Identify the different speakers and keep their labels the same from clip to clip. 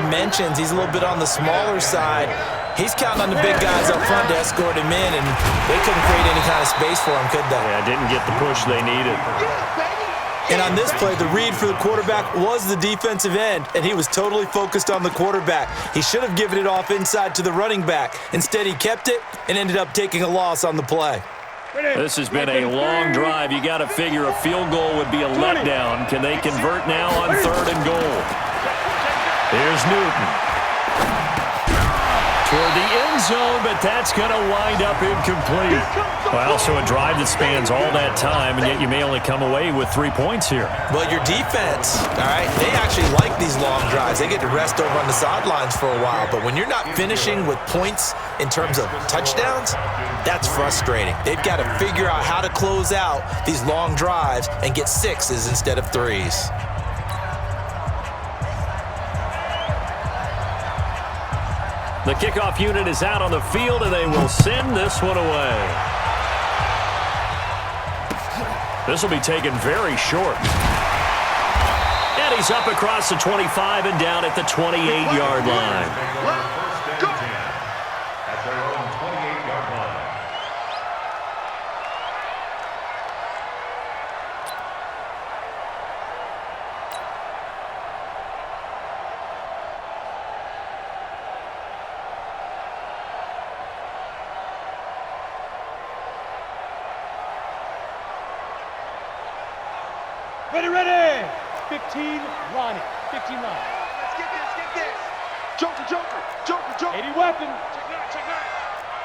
Speaker 1: dimensions. He's a little bit on the smaller side. He's counting on the big guys up front to escort him in, and they couldn't create any kind of space for him, could they?
Speaker 2: Yeah, didn't get the push they needed.
Speaker 1: And on this play, the read for the quarterback was the defensive end, and he was totally focused on the quarterback. He should have given it off inside to the running back. Instead, he kept it and ended up taking a loss on the play.
Speaker 2: This has been a long drive. You got to figure a field goal would be a letdown. Can they convert now on 3rd and goal? Here's Newton. Toward the end zone, but that's going to wind up incomplete. Well, so a drive that spans all that time, and yet you may only come away with 3 points here.
Speaker 1: Well, your defense, all right, they actually like these long drives. They get to rest over on the sidelines for a while, but when you're not finishing with points in terms of touchdowns, that's frustrating. They've got to figure out how to close out these long drives and get 6s instead of 3s.
Speaker 2: The kickoff unit is out on the field, and they will send this one away. This will be taken very short. And he's up across the 25 and down at the 28-yard line.
Speaker 3: Ready. 15, Ronnie. 15 line. Let's get this. Joker. 80 weapon.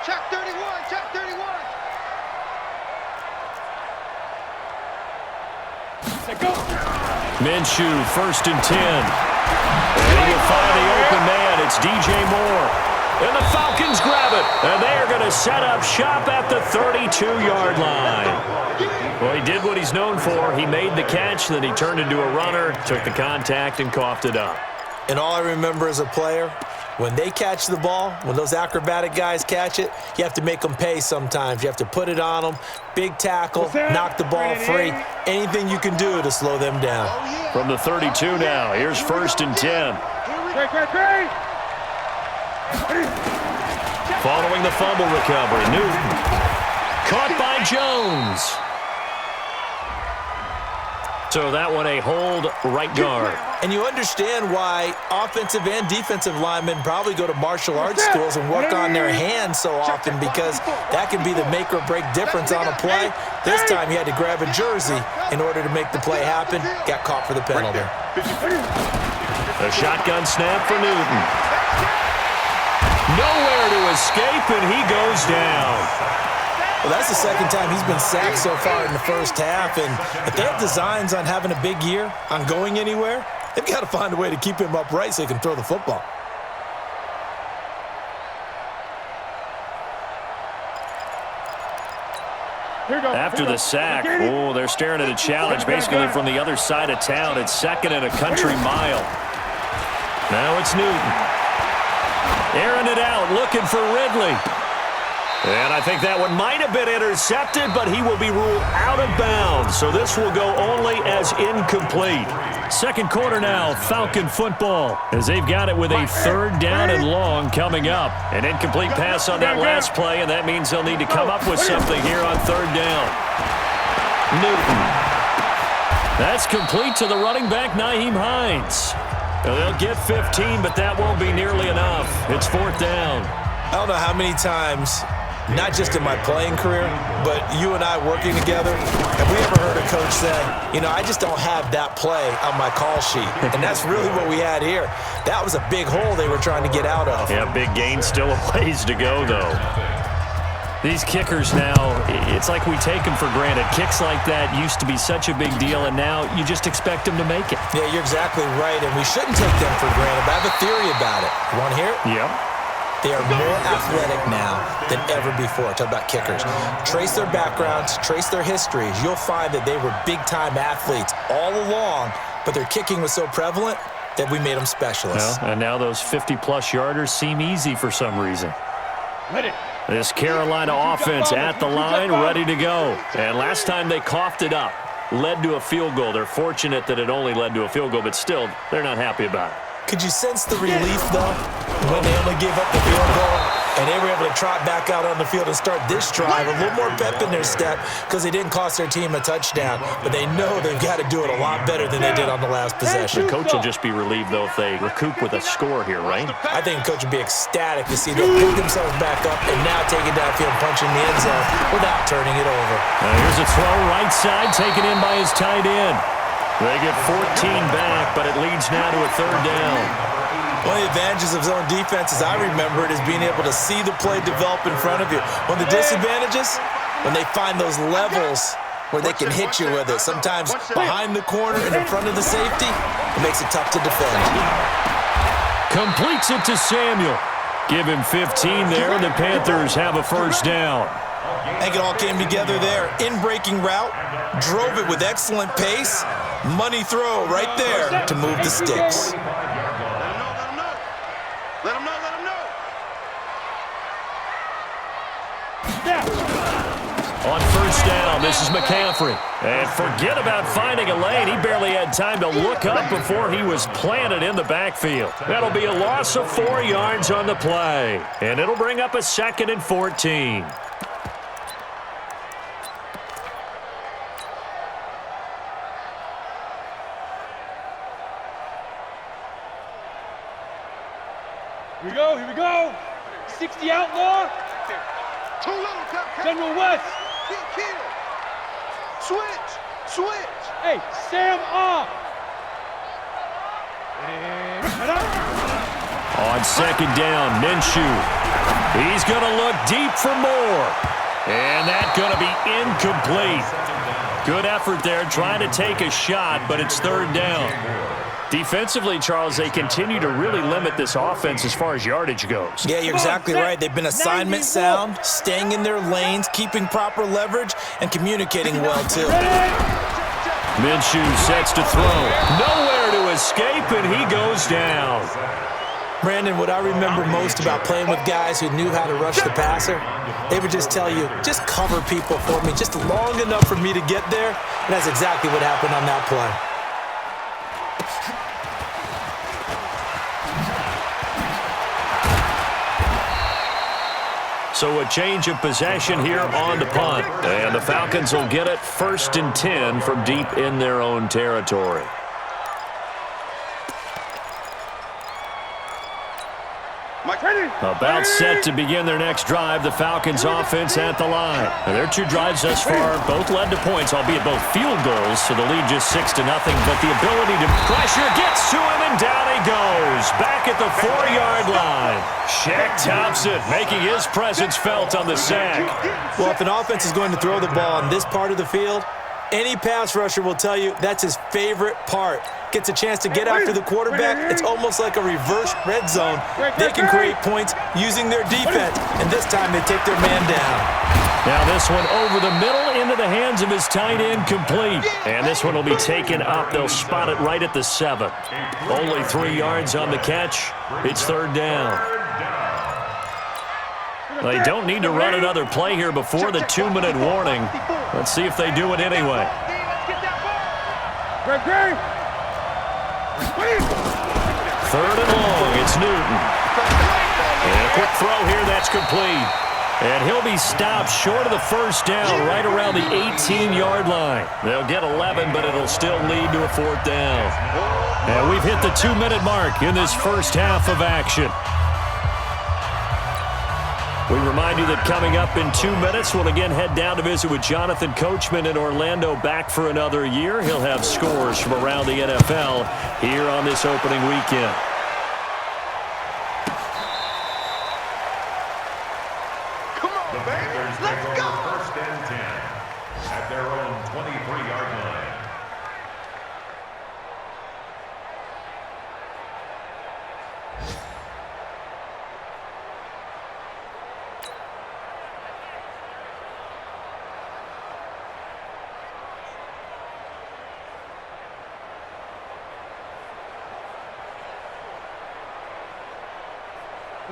Speaker 3: Check 31. Let's go.
Speaker 2: Minshew, 1st and 10. And he'll find the open man. It's DJ Moore. And the Falcons grab it. And they're going to set up shop at the 32-yard line. Well, he did what he's known for. He made the catch, then he turned into a runner, took the contact, and coughed it up.
Speaker 1: And all I remember as a player, when they catch the ball, when those acrobatic guys catch it, you have to make them pay sometimes. You have to put it on them, big tackle, knock the ball free, anything you can do to slow them down.
Speaker 2: From the 32 now, here's 1st and 10. Following the fumble recovery, Newton. Caught by Jones. So that one a hold right guard.
Speaker 1: And you understand why offensive and defensive linemen probably go to martial arts schools and work on their hands so often, because that can be the make or break difference on a play. This time he had to grab a jersey in order to make the play happen. Got caught for the penalty.
Speaker 2: A shotgun snap for Newton. Nowhere to escape, and he goes down.
Speaker 1: Well, that's the second time he's been sacked so far in the first half, and if they have designs on having a big year, on going anywhere, they've got to find a way to keep him upright so he can throw the football.
Speaker 2: After the sack, they're staring at a challenge basically from the other side of town. It's 2nd and a country mile. Now it's Newton. Airing it out, looking for Ridley. And I think that one might have been intercepted, but he will be ruled out of bounds. So this will go only as incomplete. Second quarter now, Falcon football, as they've got it with a 3rd down and long coming up. An incomplete pass on that last play, and that means they'll need to come up with something here on 3rd down. Newton. That's complete to the running back, Nyheim Hines. Now, they'll get 15, but that won't be nearly enough. It's 4th down.
Speaker 1: I don't know how many times, not just in my playing career, but you and I working together, have we ever heard a coach say, I just don't have that play on my call sheet? And that's really what we had here. That was a big hole they were trying to get out of.
Speaker 2: Yeah, big gain, still a ways to go, though. These kickers now, it's like we take them for granted. Kicks like that used to be such a big deal, and now you just expect them to make it.
Speaker 1: Yeah, you're exactly right, and we shouldn't take them for granted, but I have a theory about it. You want to hear it?
Speaker 2: Yep.
Speaker 1: They are more athletic now than ever before. Talk about kickers. Trace their backgrounds, trace their histories. You'll find that they were big-time athletes all along, but their kicking was so prevalent that we made them specialists.
Speaker 2: Well, and now those 50-plus yarders seem easy for some reason. This Carolina offense at the line, ready to go. And last time they coughed it up, led to a field goal. They're fortunate that it only led to a field goal, but still, they're not happy about it.
Speaker 1: Could you sense the relief, though, when they only gave up the field goal and they were able to trot back out on the field and start this drive? A little more pep in their step because they didn't cost their team a touchdown, but they know they've got to do it a lot better than they did on the last possession.
Speaker 2: The coach will just be relieved, though, if they recoup with a score here, right?
Speaker 1: I think the coach would be ecstatic to see them pick themselves back up and now take it downfield, punching the end zone without turning it over.
Speaker 2: Here's a throw right side, taken in by his tight end. They get 14 back, but it leads now to a third down.
Speaker 1: One of the advantages of zone defense, as I remember it, is being able to see the play develop in front of you. One of the disadvantages, when they find those levels where they can hit you with it. Sometimes behind the corner and in front of the safety, it makes it tough to defend.
Speaker 2: Completes it to Samuel. Give him 15 there, and the Panthers have a first down.
Speaker 1: I think it all came together there. In-breaking route, drove it with excellent pace. Money throw right there to move the sticks.
Speaker 4: Let him know.
Speaker 2: On first down, this is McCaffrey. And forget about finding a lane. He barely had time to look up before he was planted in the backfield. That'll be a loss of 4 yards on the play. And it'll bring up a 2nd and 14.
Speaker 3: Here we go. 60 outlaw.
Speaker 4: Too little,
Speaker 3: General West.
Speaker 4: Kill. Switch.
Speaker 3: Hey, Sam off.
Speaker 2: On second down, Minshew. He's going to look deep for more. And that's going to be incomplete. Good effort there, trying to take a shot, but it's third down. Defensively, Charles, they continue to really limit this offense as far as yardage goes.
Speaker 1: Yeah, you're exactly right. They've been assignment sound, staying in their lanes, keeping proper leverage, and communicating well, too.
Speaker 2: Minshew sets to throw. Nowhere to escape, and he goes down.
Speaker 1: Brandon, what I remember most about playing with guys who knew how to rush the passer, they would just tell you, just cover people for me, just long enough for me to get there, and that's exactly what happened on that play.
Speaker 2: So a change of possession here on the punt. And the Falcons will get it 1st and 10 from deep in their own territory. About set to begin their next drive, the Falcons offense at the line. Their 2 drives thus far both led to points, albeit both field goals, so the lead just 6-0. But the ability to pressure gets to him, and down he goes. Back at the 4-yard line. Shaq Thompson making his presence felt on the sack.
Speaker 1: Well, if an offense is going to throw the ball on this part of the field, any pass rusher will tell you that's his favorite part. Gets a chance to get after the quarterback. It's almost like a reverse red zone. They can create points using their defense, and this time they take their man down.
Speaker 2: Now this one over the middle into the hands of his tight end, complete. And this one will be taken up. They'll spot it right at the 7. Only 3 yards on the catch. It's third down. They don't need to run another play here before the 2-minute warning. Let's see if they do it anyway. Third and long, it's Newton. And a quick throw here, that's complete. And he'll be stopped short of the first down right around the 18-yard line. They'll get 11, but it'll still lead to a 4th down. And we've hit the 2-minute mark in this first half of action. We remind you that coming up in 2 minutes, we'll again head down to visit with Jonathan Coachman in Orlando, back for another year. He'll have scores from around the NFL here on this opening weekend.
Speaker 4: Come on, baby. Let's go.
Speaker 5: 1st and 10 at their own 23-yard line.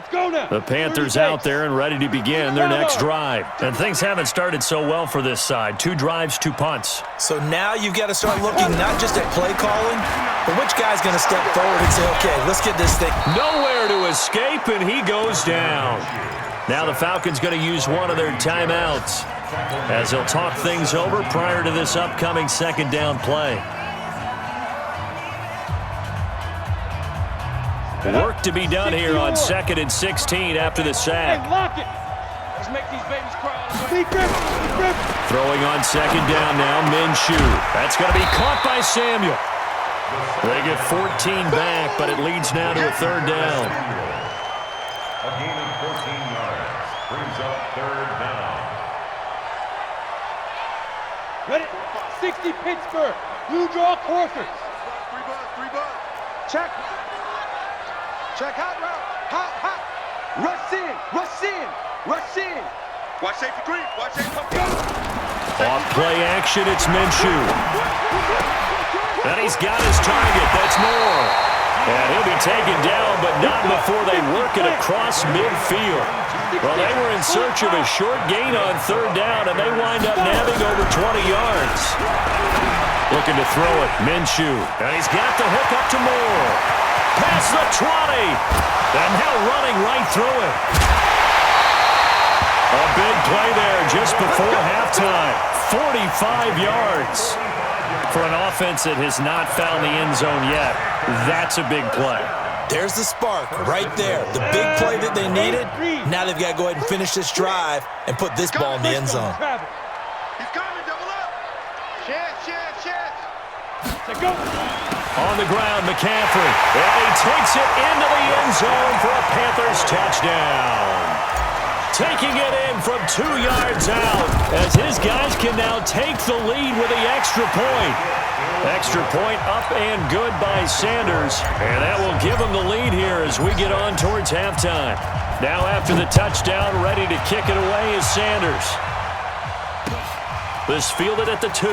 Speaker 3: Let's go now.
Speaker 2: The Panthers out there and ready to begin their next drive. And things haven't started so well for this side. 2 drives, 2 punts.
Speaker 1: So now you've got to start looking not just at play calling, but which guy's going to step forward and say, okay, let's get this thing.
Speaker 2: Nowhere to escape, and he goes down. Now the Falcons going to use one of their timeouts as they'll talk things over prior to this upcoming second down play. Work to be done here on 2nd and 16 after the sack.
Speaker 3: Hey, lock it. Let's make these babies cry.
Speaker 2: Throwing on second down now, Minshew. That's going to be caught by Samuel. They get 14 back, but it leads now to a 3rd down.
Speaker 5: A gain of 14 yards brings up 3rd down.
Speaker 3: Ready? 60 Pittsburgh. Blue draw Crawford.
Speaker 4: 3 bucks. Check. Check hot route. Hot. Rush in. Watch safety green. Watch safety go.
Speaker 2: Off play action, it's Minshew. And he's got his target. That's Moore. And he'll be taken down, but not before they work it across midfield. Well, they were in search of a short gain on 3rd down, and they wind up nabbing over 20 yards. Looking to throw it, Minshew. And he's got the hook up to Moore. Past the 20. And now running right through it. A big play there just before halftime. 45 yards. For an offense that has not found the end zone yet, that's a big play.
Speaker 1: There's the spark right there. The big play that they needed. Now they've got to go ahead and finish this drive and put this ball in the end zone.
Speaker 4: He's coming, double up. Chance.
Speaker 3: Let's go.
Speaker 2: On the ground, McCaffrey. And he takes it into the end zone for a Panthers touchdown. Taking it in from 2 yards out as his guys can now take the lead with the extra point. Extra point up and good by Sanders. And that will give them the lead here as we get on towards halftime. Now after the touchdown, ready to kick it away is Sanders. This fielded at the 2.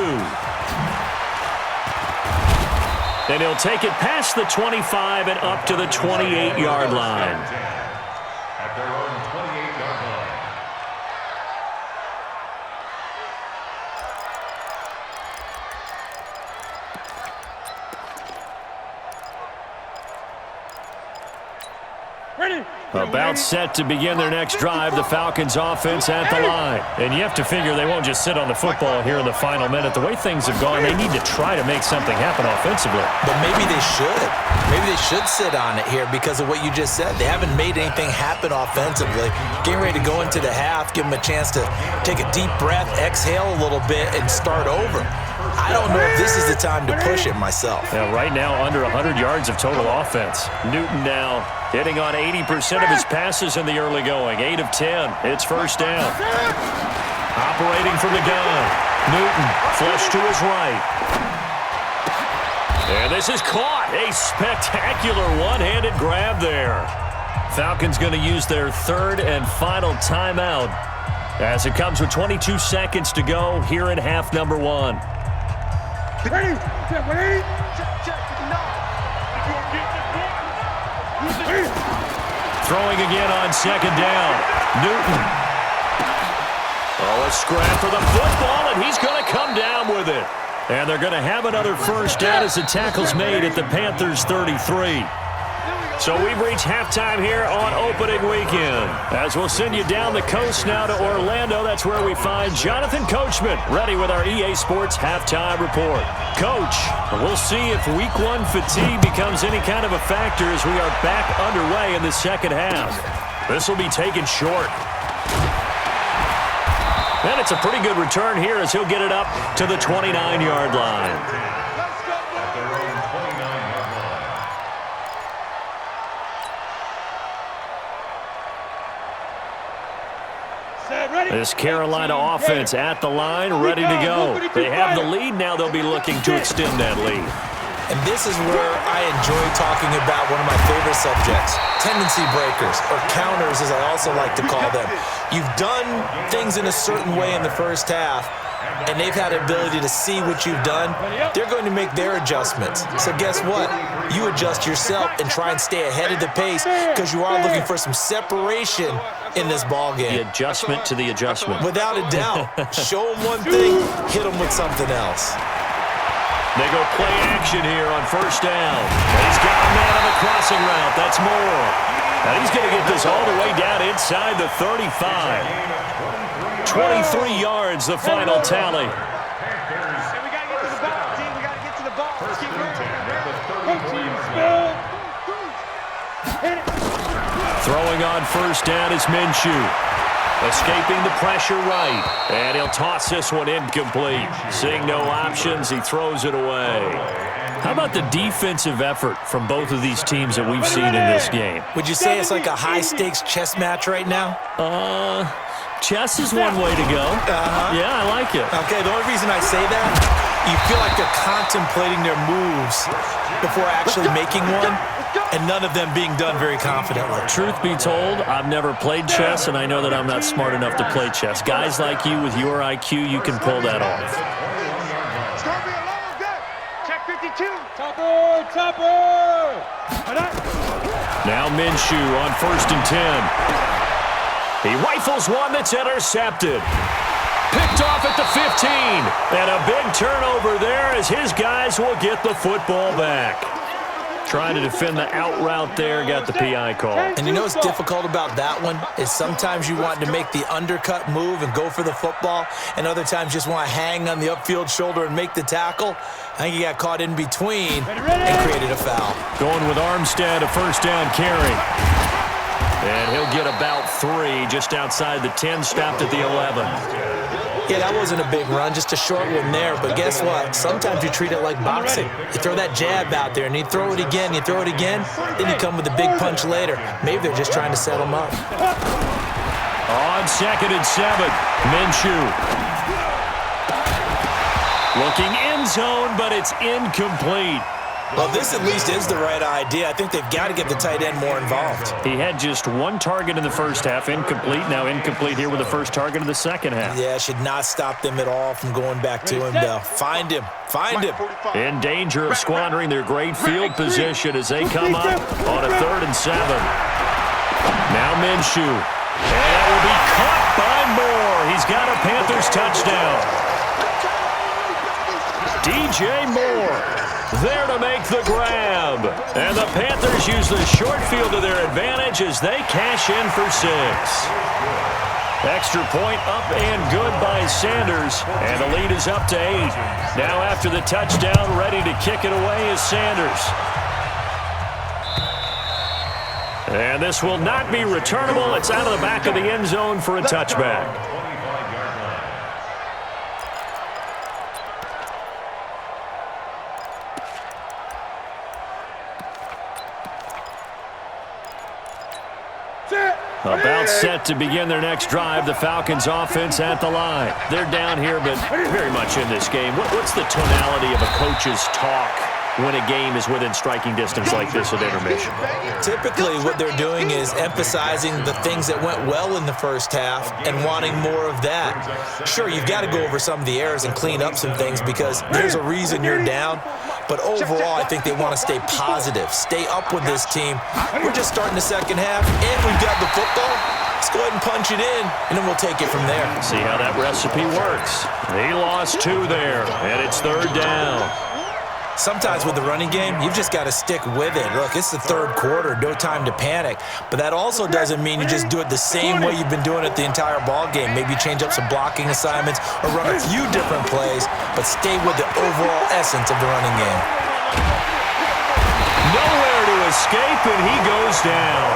Speaker 2: Then he'll take it past the 25 and up to the 28-yard line.
Speaker 5: At their own 28-yard line.
Speaker 3: Ready.
Speaker 2: About set to begin their next drive, the Falcons offense at the line. And you have to figure they won't just sit on the football here in the final minute. The way things have gone, they need to try to make something happen offensively.
Speaker 1: But maybe they should. Maybe they should sit on it here because of what you just said. They haven't made anything happen offensively. Getting ready to go into the half, give them a chance to take a deep breath, exhale a little bit, and start over. I don't know if this is the time to push it myself.
Speaker 2: Now, right now, under 100 yards of total offense. Newton now hitting on 80% of his passes in the early going. 8 of 10. It's 1st down. Operating from the gun. Newton, flush to his right. And this is caught. A spectacular one-handed grab there. Falcons going to use their 3rd and final timeout as it comes with 22 seconds to go here in half number 1.
Speaker 3: Ready.
Speaker 2: Throwing again on 2nd down. Newton. Oh, a scrap for the football, and he's going to come down with it. And they're going to have another 1st down as the tackle's made at the Panthers' 33. So we've reached halftime here on opening weekend. As we'll send you down the coast now to Orlando, that's where we find Jonathan Coachman ready with our EA Sports halftime report. Coach, we'll see if week 1 fatigue becomes any kind of a factor as we are back underway in the second half. This will be taken short. And it's a pretty good return here as he'll get it up to the 29-yard line. This Carolina offense at the line, ready to go. They have the lead now. They'll be looking to extend that lead.
Speaker 1: And this is where I enjoy talking about one of my favorite subjects, tendency breakers, or counters as I also like to call them. You've done things in a certain way in the first half, and they've had the ability to see what you've done, they're going to make their adjustments. So guess what? You adjust yourself and try and stay ahead of the pace because you are looking for some separation in this ball game.
Speaker 2: The adjustment to the adjustment.
Speaker 1: Without a doubt. Show them one thing, hit them with something else.
Speaker 2: They go play action here on first down. He's got a man on the crossing route. That's Moore. And he's going to get this all the way down inside the 35. 23 yards, the final tally.
Speaker 4: We got to get to the ball, team. We got to get to the ball. Let's keep moving.
Speaker 2: Throwing on first down is Minshew. Escaping the pressure right. And he'll toss this one incomplete. Seeing no options, he throws it away. How about the defensive effort from both of these teams that we've seen in this game?
Speaker 1: Would you say it's like a high-stakes chess match right now?
Speaker 2: Chess is one way to go. Yeah, I like it.
Speaker 1: Okay, the only reason I say that, you feel like they're contemplating their moves before actually making one, and none of them being done very confidently.
Speaker 2: Truth be told, I've never played chess, and I know that I'm not smart enough to play chess. Guys like you with your IQ, you can pull that off.
Speaker 4: It's going to be a long day. Check 52.
Speaker 3: Topper!
Speaker 2: Now Minshew on first and 10. He rifles one that's intercepted. Picked off at the 15. And a big turnover there as his guys will get the football back. Trying to defend the out route there, got the PI call.
Speaker 1: And you know what's difficult about that one is sometimes you want to make the undercut move and go for the football, and other times just want to hang on the upfield shoulder and make the tackle. I think he got caught in between and created a foul.
Speaker 2: Going with Armstead, a first down carry. And he'll get about 3 just outside the 10, stopped at the 11.
Speaker 1: Yeah, that wasn't a big run, just a short one there. But guess what? Sometimes you treat it like boxing. You throw that jab out there, and you throw it again, you throw it again, then you come with a big punch later. Maybe they're just trying to set him up.
Speaker 2: On second and 7, Minshew. Looking end zone, but it's incomplete.
Speaker 1: Well, this at least is the right idea. I think they've got to get the tight end more involved.
Speaker 2: He had just 1 target in the first half, incomplete. Now incomplete here with the first target of the second half.
Speaker 1: Yeah, should not stop them at all from going back to him, though. Find him. Find him.
Speaker 2: In danger of squandering their great field position as they come up on a 3rd and 7. Now Minshew. And it will be caught by Moore. He's got a Panthers touchdown. DJ Moore there to make the grab. And the Panthers use the short field to their advantage as they cash in for 6. Extra point up and good by Sanders. And the lead is up to 8. Now after the touchdown, ready to kick it away is Sanders. And this will not be returnable. It's out of the back of the end zone for a touchback. About set to begin their next drive. The Falcons offense at the line. They're down here, but very much in this game. What's the tonality of a coach's talk when a game is within striking distance like this at intermission?
Speaker 1: Typically, what they're doing is emphasizing the things that went well in the first half and wanting more of that. Sure, you've got to go over some of the errors and clean up some things because there's a reason you're down. But overall, I think they want to stay positive, stay up with this team. We're just starting the second half, and we've got the football. Let's go ahead and punch it in, and then we'll take it from there.
Speaker 2: See how that recipe works. He lost 2 there, and it's 3rd down.
Speaker 1: Sometimes with the running game, you've just got to stick with it. Look, it's the 3rd quarter, no time to panic. But that also doesn't mean you just do it the same way you've been doing it the entire ball game. Maybe change up some blocking assignments or run a few different plays, but stay with the overall essence of the running game.
Speaker 2: Nowhere to escape, and he goes down.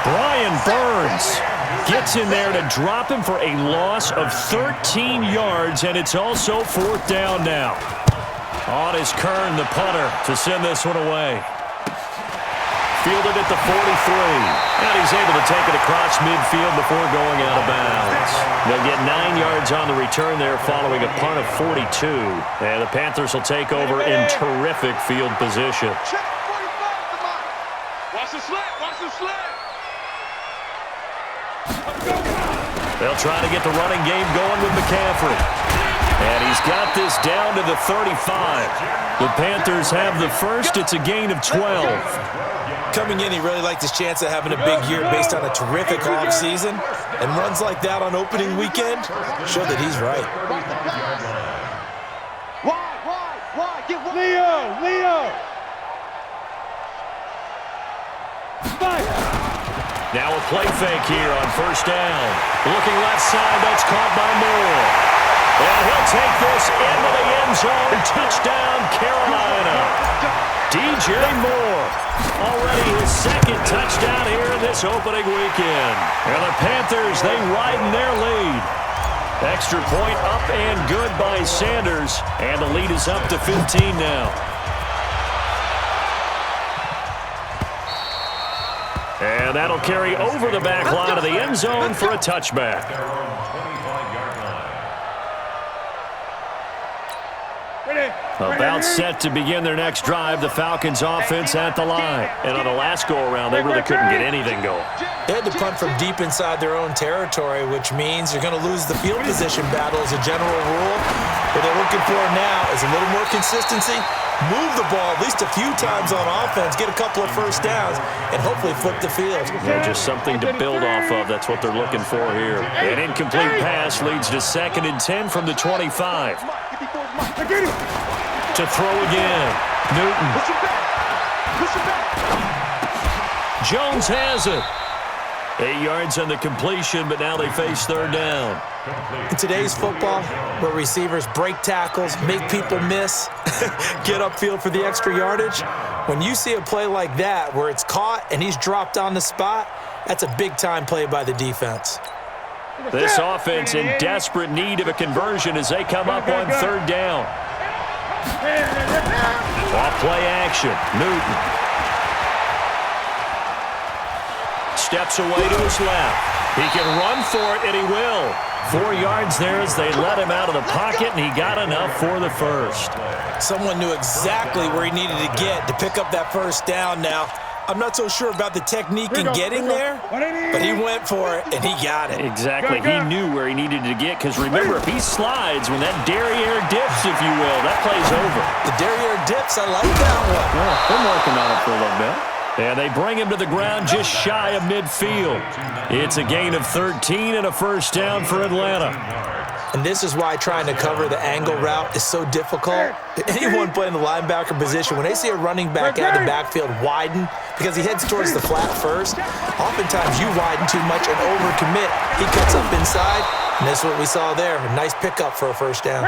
Speaker 2: Brian Burns gets in there to drop him for a loss of 13 yards, and it's also 4th down now. On is Kern, the punter, to send this one away. Fielded at the 43. And he's able to take it across midfield before going out of bounds. They'll get 9 yards on the return there following a punt of 42. And the Panthers will take over in terrific field position.
Speaker 4: Watch the slant. Watch the slant.
Speaker 2: They'll try to get the running game going with McCaffrey. And he's got this down to the 35. The Panthers have the first. It's a gain of 12.
Speaker 1: Coming in, he really liked his chance of having a big year based on a terrific offseason. And runs like that on opening weekend show that he's right.
Speaker 4: Why? Get one.
Speaker 3: Leo! Fire!
Speaker 2: Now a play fake here on first down. Looking left side, that's caught by Moore. And he'll take this into the end zone. Touchdown, Carolina. DJ Moore. Already his second touchdown here in this opening weekend. And the Panthers, they widen their lead. Extra point up and good by Sanders. And the lead is up to 15 now. And that'll carry over the back line of the end zone for a touchback. About set to begin their next drive, the Falcons offense at the line. And on the last go-around, they really couldn't get anything going.
Speaker 1: They had to punt from deep inside their own territory, which means you're going to lose the field position battle as a general rule. What they're looking for now is a little more consistency, move the ball at least a few times on offense, get a couple of first downs, and hopefully flip the field.
Speaker 2: Yeah, just something to build off of. That's what they're looking for here. An incomplete pass leads to 2nd and 10 from the 25. To throw again. Newton. Jones has it. 8 yards on the completion, but now they face third down.
Speaker 1: In today's football, where receivers break tackles, make people miss, get upfield for the extra yardage, when you see a play like that where it's caught and he's dropped on the spot, that's a big-time play by the defense.
Speaker 2: This offense in desperate need of a conversion as they come up on third down. Off play action. Newton. Steps away to his left. He can run for it, and he will. 4 yards there as they let him out of the pocket, and he got enough for the first.
Speaker 1: Someone knew exactly where he needed to get to pick up that first down now. I'm not so sure about the technique in getting there, but he went for it, and he got it.
Speaker 2: Exactly. He knew where he needed to get, because remember, if he slides when that derriere dips, if you will, that play's over.
Speaker 1: The derriere dips, I like that one.
Speaker 2: Yeah, they're working on it for a little bit. And they bring him to the ground just shy of midfield. It's a gain of 13 and a first down for Atlanta.
Speaker 1: And this is why trying to cover the angle route is so difficult. Anyone playing the linebacker position, when they see a running back out of the backfield widen, because he heads towards the flat first, oftentimes you widen too much and overcommit. He cuts up inside, and that's what we saw there. A nice pickup for a first down.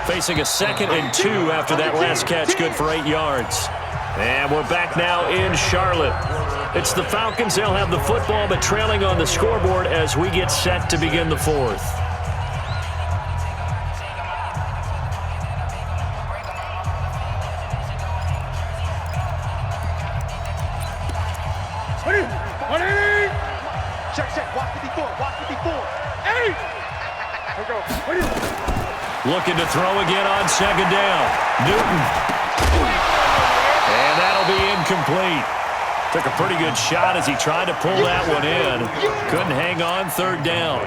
Speaker 2: Facing a 2nd and 2 after that last catch, good for 8 yards. And we're back now in Charlotte. It's the Falcons. They'll have the football, but trailing on the scoreboard as we get set to begin the fourth.
Speaker 4: Check. Watch 54. Hey!
Speaker 2: Looking to throw again on 2nd down. Newton. And that'll be incomplete. Took a pretty good shot as he tried to pull that one in. Couldn't hang on 3rd down.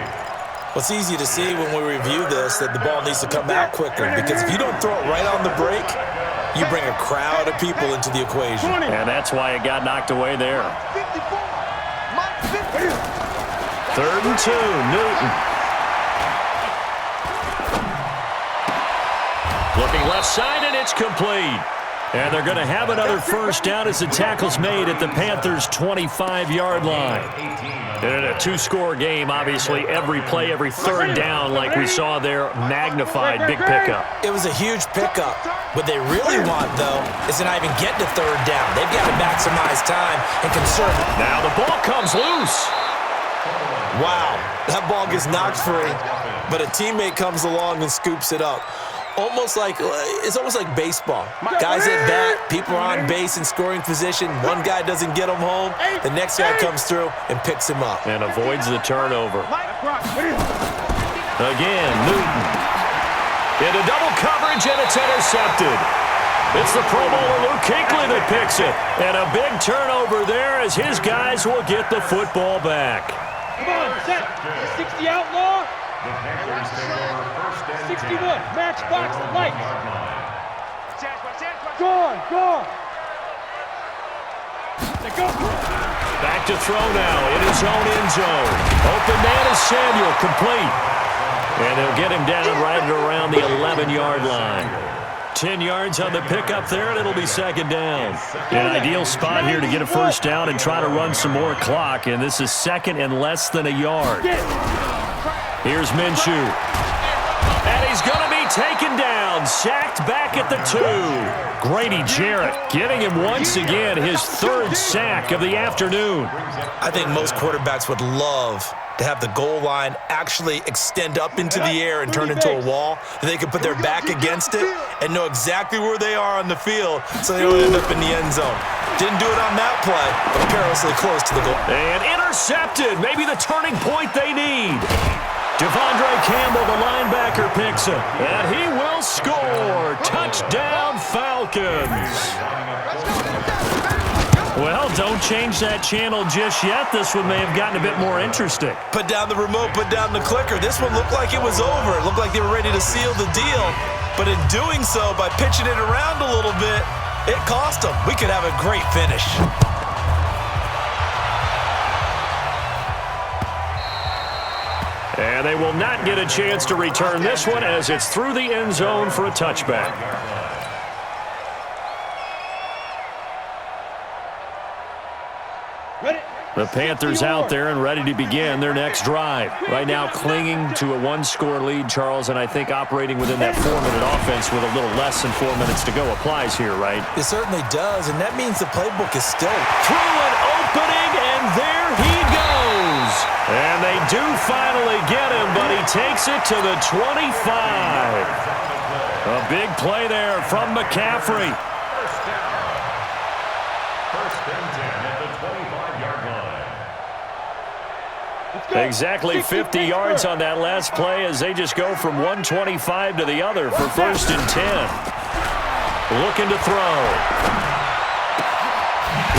Speaker 1: Well, it's easy to see when we review this that the ball needs to come out quicker, because if you don't throw it right on the break, you bring a crowd of people into the equation.
Speaker 2: And that's why it got knocked away there. 3rd and 2, Newton. Looking left side, and it's complete. And they're going to have another first down as the tackle's made at the Panthers' 25-yard line. And in a 2-score game, obviously, every play, every 3rd down, like we saw there, magnified, big pickup.
Speaker 1: It was a huge pickup. What they really want, though, is to not even get to 3rd down. They've got to maximize time and conserve it.
Speaker 2: Now the ball comes loose.
Speaker 1: Wow, that ball gets knocked free, but a teammate comes along and scoops it up. It's almost like baseball. Guys at bat, people are on base in scoring position. One guy doesn't get him home. The next guy comes through and picks him up.
Speaker 2: And avoids the turnover. Again, Newton. Into double coverage, and it's intercepted. It's the Pro Bowler Luke Kuechly that picks it. And a big turnover there as his guys will get the football back.
Speaker 3: Come on, set. 60 outlaw.
Speaker 5: The Panthers take over first and
Speaker 3: 61,
Speaker 5: 10.
Speaker 3: matchbox, lights.
Speaker 4: Sandwich.
Speaker 3: Gone, gone. They go.
Speaker 2: Back to throw now in his own end zone. Open man is Samuel, complete. And they'll get him down right at around the 11-yard line. 10 yards on the pickup there, and it'll be second down. An ideal spot here to get a first down and try to run some more clock, and this is second and less than a yard. Here's Minshew. And he's going to be taken down, sacked back at the 2. Grady Jarrett getting him once again his third sack of the afternoon.
Speaker 1: I think most quarterbacks would love to have the goal line actually extend up into the air and turn into a wall. They can put their back against it and know exactly where they are on the field so they don't end up in the end zone. Didn't do it on that play, but perilously close to the goal.
Speaker 2: And intercepted, maybe the turning point they need. Devondre Campbell, the linebacker, picks him, and he will score. Touchdown, Falcons. Well, don't change that channel just yet. This one may have gotten a bit more interesting.
Speaker 1: Put down the remote, put down the clicker. This one looked like it was over. It looked like they were ready to seal the deal. But in doing so, by pitching it around a little bit, it cost them. We could have a great finish.
Speaker 2: And they will not get a chance to return this one as it's through the end zone for a touchback. The Panthers out there and ready to begin their next drive. Right now clinging to a one-score lead, Charles, and I think operating within that 4-minute offense with a little less than 4 minutes to go applies here, right?
Speaker 1: It certainly does, and that means the playbook is still
Speaker 2: through an opening, and there he goes. And they do finally get him, but he takes it to the 25. A big play there from McCaffrey.
Speaker 5: First and 10 at the 25-yard line.
Speaker 2: Exactly 50 yards on that last play as they just go from 125 to the other for first and 10. Looking to throw.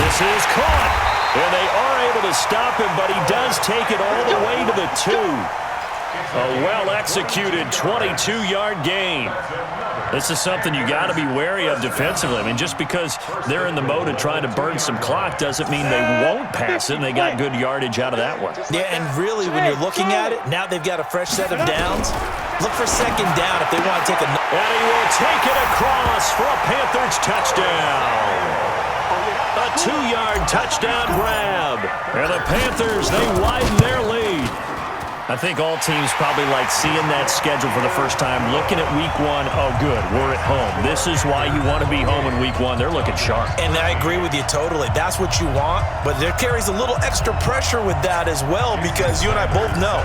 Speaker 2: This is caught. And they are able to stop him, but he does take it all the way to the 2. A well-executed 22-yard gain. This is something you got to be wary of defensively. I mean, just because they're in the mode of trying to burn some clock doesn't mean they won't pass it, and they got good yardage out of that one.
Speaker 1: Yeah, and really, when you're looking at it, now they've got a fresh set of downs. Look for second down if they want to take a...
Speaker 2: And he will take it across for a Panthers touchdown. A 2-yard touchdown grab. And the Panthers, they widen their lead. I think all teams probably like seeing that schedule for the first time, looking at week 1. Oh, good, we're at home. This is why you want to be home in week 1. They're looking sharp.
Speaker 1: And I agree with you totally. That's what you want, but there carries a little extra pressure with that as well because you and I both know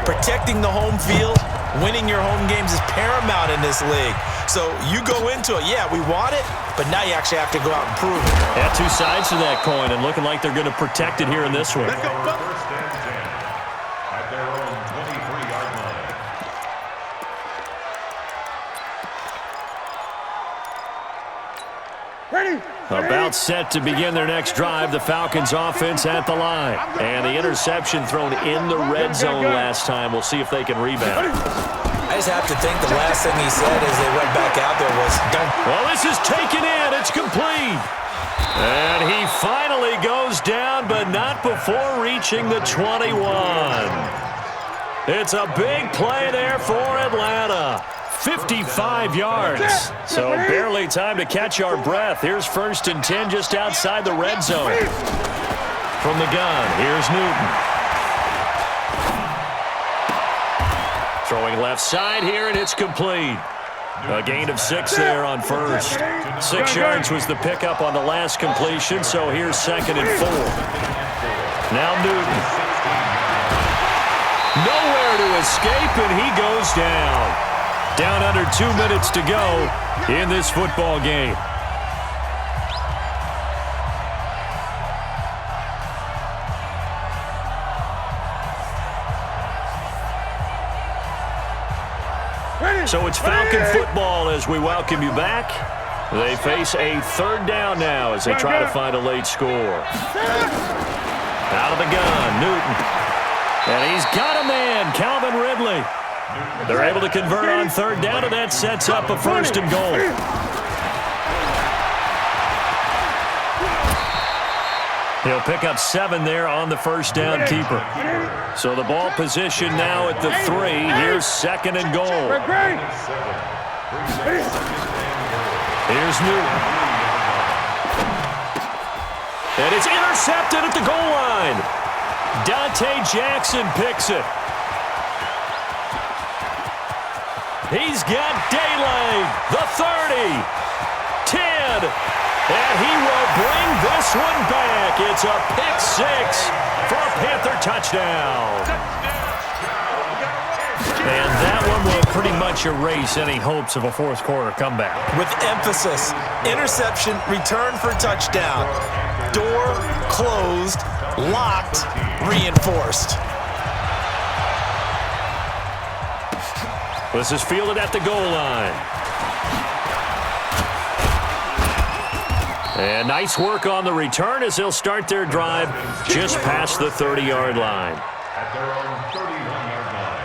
Speaker 1: protecting the home field, winning your home games is paramount in this league. So you go into it, yeah, we want it, but now you actually have to go out and prove it.
Speaker 2: Yeah, two sides to that coin, and looking like they're going to protect it here in this one.
Speaker 5: First and 10 at their own 23-yard line.
Speaker 3: Ready.
Speaker 2: About set to begin their next drive, the Falcons offense at the line. And the interception thrown in the red zone last time. We'll see if they can rebound.
Speaker 1: I just have to think the last thing he said as they went back out there was, don't.
Speaker 2: Well, this is taken in. It's complete. And he finally goes down, but not before reaching the 21. It's a big play there for Atlanta. 55 yards. So barely time to catch our breath. Here's first and 10 just outside the red zone. From the gun, here's Newton. Throwing left side here, and it's complete. A gain of 6 there on first. 6 yards was the pickup on the last completion, so here's second and 4. Now Newton. Nowhere to escape, and he goes down. Down under 2 minutes to go in this football game. So it's Falcon football as we welcome you back. They face a third down now as they try to find a late score. Out of the gun, Newton. And he's got a man, Calvin Ridley. They're able to convert on third down, and that sets up a first and goal. He'll pick up 7 there on the first down keeper. So the ball position now at the 3. Here's second and goal. Here's Newton. And it's intercepted at the goal line. Dante Jackson picks it. He's got daylight. The 30. 10. And he will bring this one back. It's a pick 6 for a Panther touchdown. And that one will pretty much erase any hopes of a fourth quarter comeback.
Speaker 1: With emphasis, interception, return for touchdown. Door closed, locked, reinforced.
Speaker 2: This is fielded at the goal line. And nice work on the return as they'll start their drive just past the 30-yard line.
Speaker 5: At their own 31-yard line.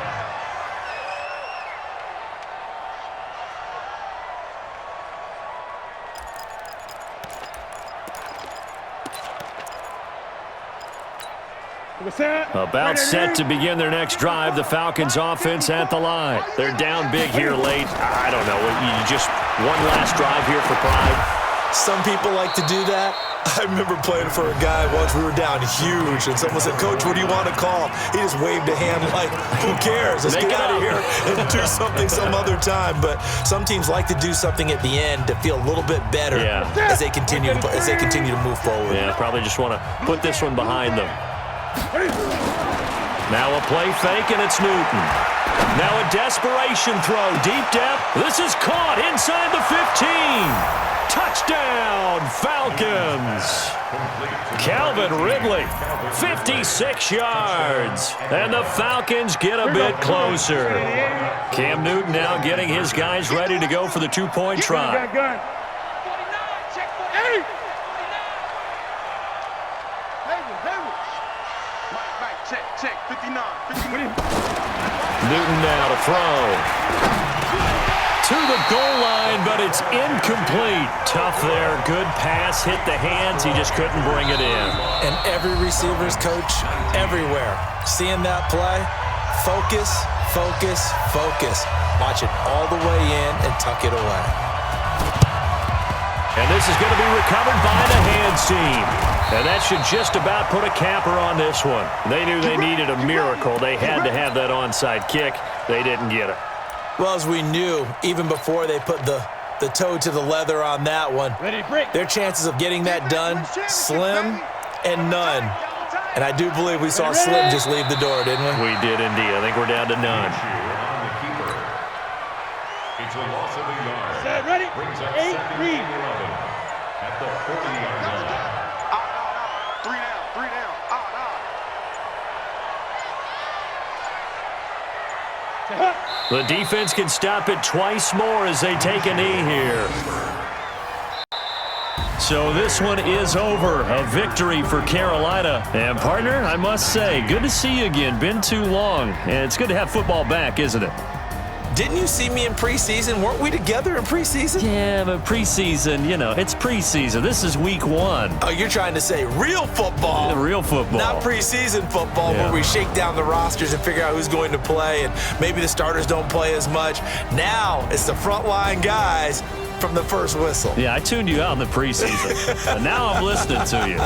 Speaker 2: About set to begin their next drive, the Falcons offense at the line. They're down big here late. I don't know, you just one last drive here for pride.
Speaker 1: Some people like to do that. I remember playing for a guy once. We were down huge, and someone said, "Coach, what do you want to call?" He just waved a hand like, "Who cares? Let's get out of here and do something some other time." But some teams like to do something at the end to feel a little bit better as they continue to move forward.
Speaker 2: Yeah, probably just want to put this one behind them. Now a play fake, and it's Newton. Now a desperation throw, deep depth. This is caught inside the 15. Touchdown, Falcons. Calvin Ridley, 56 yards. And the Falcons get a bit closer. Cam Newton now getting his guys ready to go for the two-point try. Newton now to throw. To the goal line, but it's incomplete. Tough there. Good pass. Hit the hands. He just couldn't bring it in.
Speaker 1: And every receiver's coach everywhere. Seeing that play, focus, focus, focus. Watch it all the way in and tuck it away.
Speaker 2: And this is going to be recovered by the hands team. And that should just about put a capper on this one. They knew they needed a miracle. They had to have that onside kick. They didn't get it.
Speaker 1: Well, as we knew, even before they put the toe to the leather on that one, their chances of getting that done, slim and none. And I do believe we saw Slim just leave the door, didn't we?
Speaker 2: We did indeed. I think we're down to none.
Speaker 5: It's a loss of a yard.
Speaker 3: Set, ready?
Speaker 5: Brings up
Speaker 3: 8,
Speaker 5: second
Speaker 3: read.
Speaker 5: and 11 at the 40-yard line.
Speaker 4: Three down.
Speaker 2: The defense can stop it twice more as they take a knee here. So this one is over. A victory for Carolina. And, partner, I must say, good to see you again. Been too long. And it's good to have football back, isn't it?
Speaker 1: Didn't you see me in preseason? Weren't we together in preseason?
Speaker 2: Yeah, but preseason, it's preseason. This is week 1.
Speaker 1: Oh, you're trying to say real football.
Speaker 2: The real football.
Speaker 1: Not preseason football where we shake down the rosters and figure out who's going to play, and maybe the starters don't play as much. Now it's the frontline guys from the first whistle.
Speaker 2: Yeah, I tuned you out in the preseason. But now I'm listening to you.